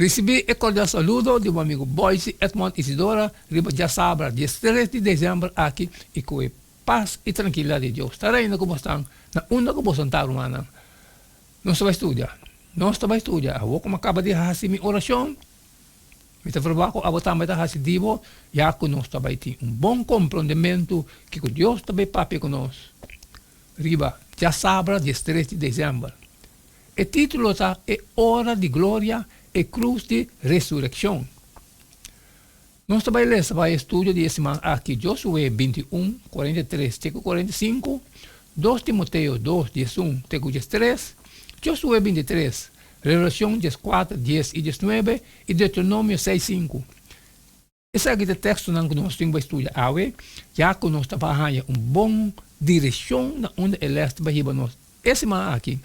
Recebi o cordial saludo de meu amigo Boise Edmond Isidora, riba já sabe, dia 3 de dezembro aqui, e com paz e tranquilidade de Deus. Estará ainda como estão, na onda que você está, humana. Não estava a estudar. Não estava a estudar. Eu como acaba de fazer minha oração, me trabalho, a botar mais a fazer divo, já que nós estava a ter bom compreendimento que Deus também papi conosco. Riba, já sabe, dia 3 de dezembro. O título está É Hora de Glória e Cruz de Ressurreição. Nós também lemos o estudo de semana aqui, Josué 21, 43, 45, 2 Timoteo 2, 11, 13, Josué 23, Revelação 4, 10 e 19 e Deuteronômio 6, 5. Esse aqui é o texto que nós temos que estudar, já que nós estamos fazendo uma boa direção onde ele está para nós. Esse semana aqui,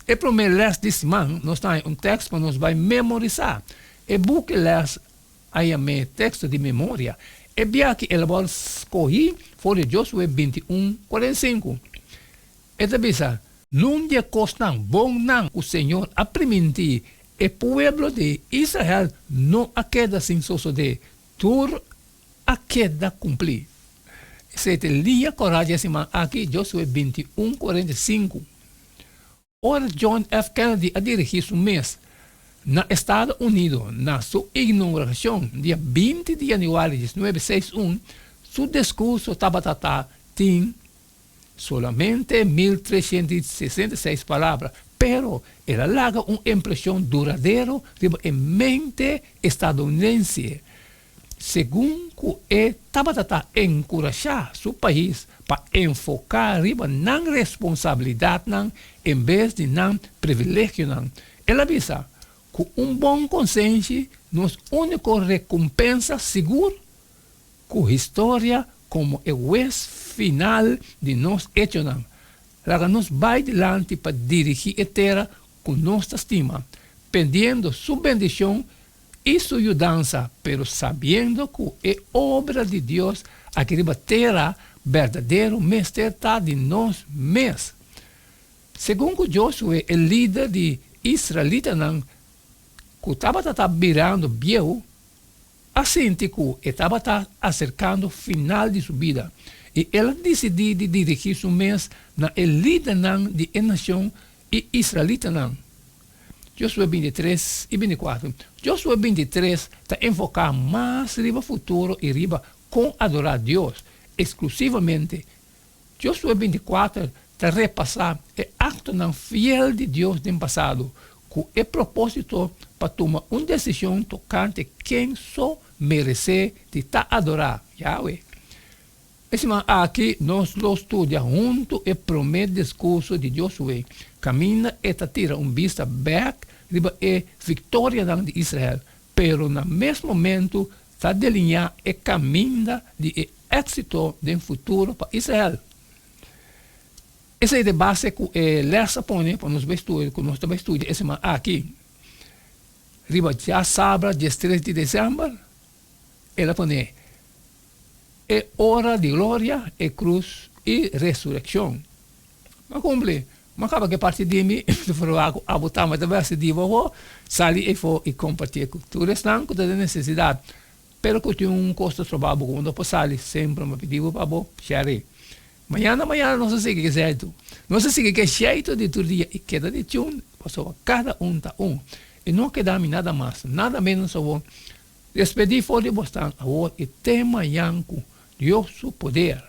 o primeiro leste de semana, nós temos um texto que nós vamos memorizar. E busque ler aí o texto de memória. E bem que ele vai escolher foi Josué 21, 45. E também, não de costa bom não, o Senhor a permitir o povo de Israel não a queda sem suceder, tur a queda cumprir. Esse é o dia coragem semana aqui, Josué 21, 45. Ora, John F. Kennedy a dirigir seu mês na Estados Unidos, na sua inauguração, dia 20 de janeiro de 1961, seu discurso tem solamente 1.366 palavras, pero ela larga uma impressão duradeira em mente estadunidense. Segundo estava encorajar seu país para enfocar na responsabilidade em vez de na privilégio. Ela avisa que bom consenso nos única recompensa segura que a história como o juez final de nós hechos. Ela nos vai adiante para dirigir a terra com nossa estima, pedindo sua bendição e sua ajudança, pero sabendo que é obra de Deus a que terá verdadeiro mestre de nós mesmos. Segundo Josué, o líder de Israelita, que estava virando viejo, assim que estava acercando o final de sua vida. E ela decidiu de dirigir seu mês na líder de nação e Israelita. Josué 23 e 24. Josué 23 está enfocado mais riba futuro e riba com adorar a Deus exclusivamente. Josué 24 está repassar o acto fiel de Deus no passado, com o propósito para tomar uma decisão tocante quem só merece de adorar Yahweh. Esse aqui nós lo estudamos junto e primeiro discurso de Josué. Camina e tira vista back riba e vitória de Israel, pero no mesmo momento está delineando o caminho de êxito do futuro para Israel. Essa é a base que Lersa põe para nós estudar, que nós estamos estudando esse aqui. Riba já sabe, dia 3 de dezembro, ela põe é hora de glória, e cruz e ressurreição. Mas cumpre, mas acaba que parte de mim, a botar mais da de vovó, sali e compartilhar com tu restante da necessidade. Pero que tem custo de trabalho, quando eu sali, sempre me pediu para vou share. Amanhã não sei o que é certo. Não sei o que é jeito de todo dia, e queda de tchum, passou cada tá E não queda nada mais, nada menos eu vou despedir fora de bastante, e tema yanco, Deus o poder.